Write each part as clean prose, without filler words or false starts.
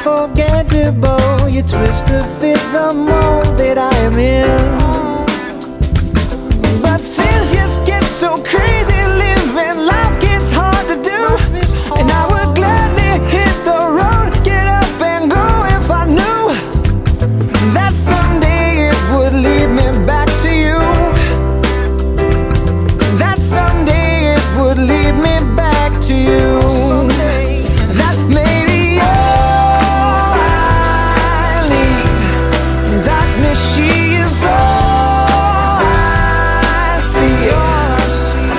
unforgettable. You twist to fit the mold that I am in. But things just get so crazy living. Life gets hard to do, and I would gladly hit the road, get up and go if I knew that someday it would lead me back to you. That someday it would lead me back to you. That maybe all I need. Darkness, she is all I see.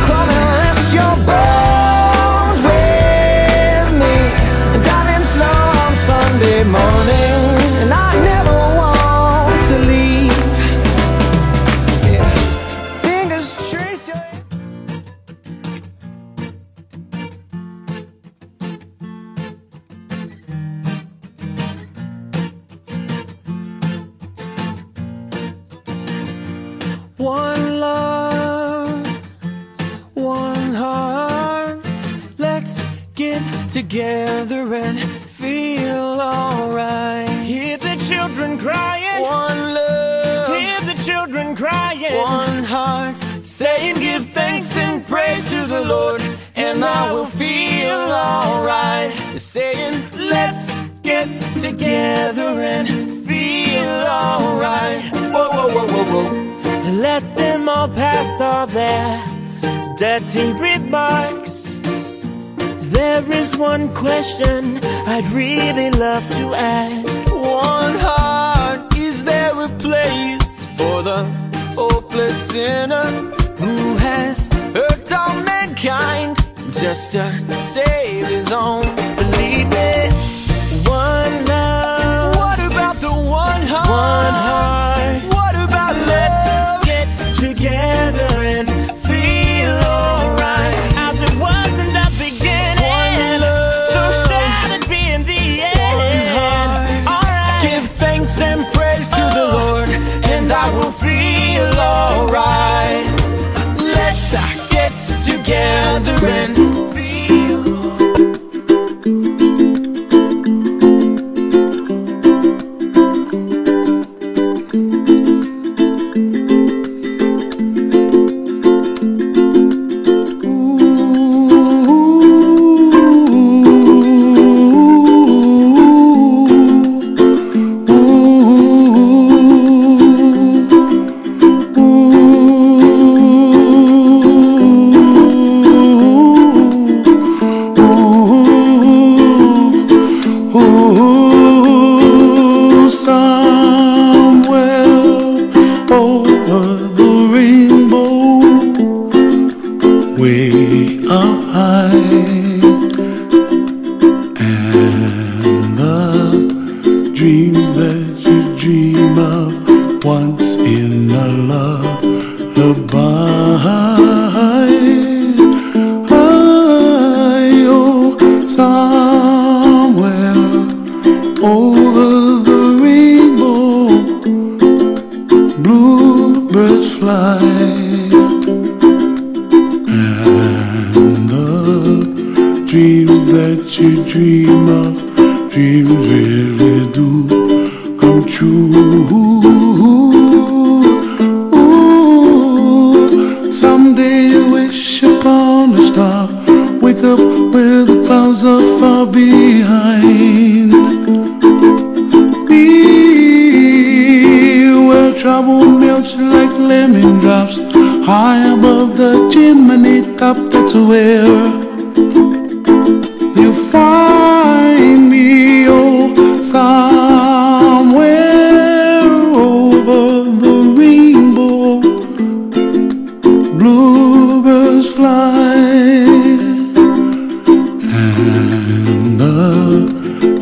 Come and rest your bones with me. Driving slow on Sunday morning, and I never want to leave. Yeah. Fingers trace your one love, one heart. Let's get together and feel alright. Hear the children crying. One love, Hear the children crying. one heart, Saying give thanks and praise to the Lord, and I will feel alright. saying Let's get together and feel alright. Whoa, whoa, whoa, whoa, whoa. Let them all pass all their dirty remarks. There is one question I'd really love to ask. one heart. Is there a place for the hopeless sinner who has hurt all mankind just to save his own? Believe it, one love, What about the one heart? one heart. What about Let's love? get together and feel alright, as it was in the beginning. One love. So shall it be in the end. heart. Alright. Give thanks and praise to the Lord, and I will feel alright. Let's get together and feel. Way up high, and the dreams that you dream of once in a lullaby. Oh, somewhere over the rainbow, bluebirds fly. Dreams that you dream of, dreams really do come true. Ooh, someday you wish upon a star, wake up where the clouds are far behind. Be where trouble melts like lemon drops, high above the chimney top. That's where you find me, oh, somewhere over the rainbow, bluebirds fly, and the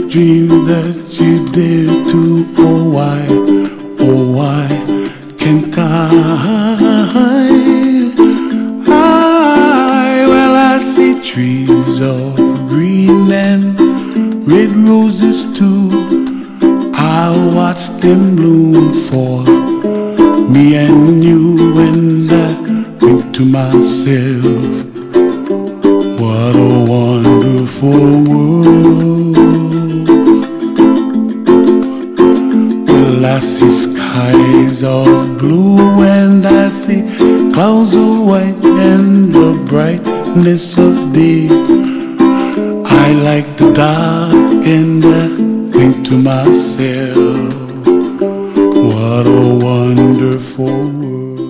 dreams that you dare to, oh why can't I? Well, I see trees of green and red roses too. I watch them bloom for me and you, and I think to myself, what a wonderful world. of blue, and I see clouds of white and the brightness of day. I like the dark and I think to myself, what a wonderful world.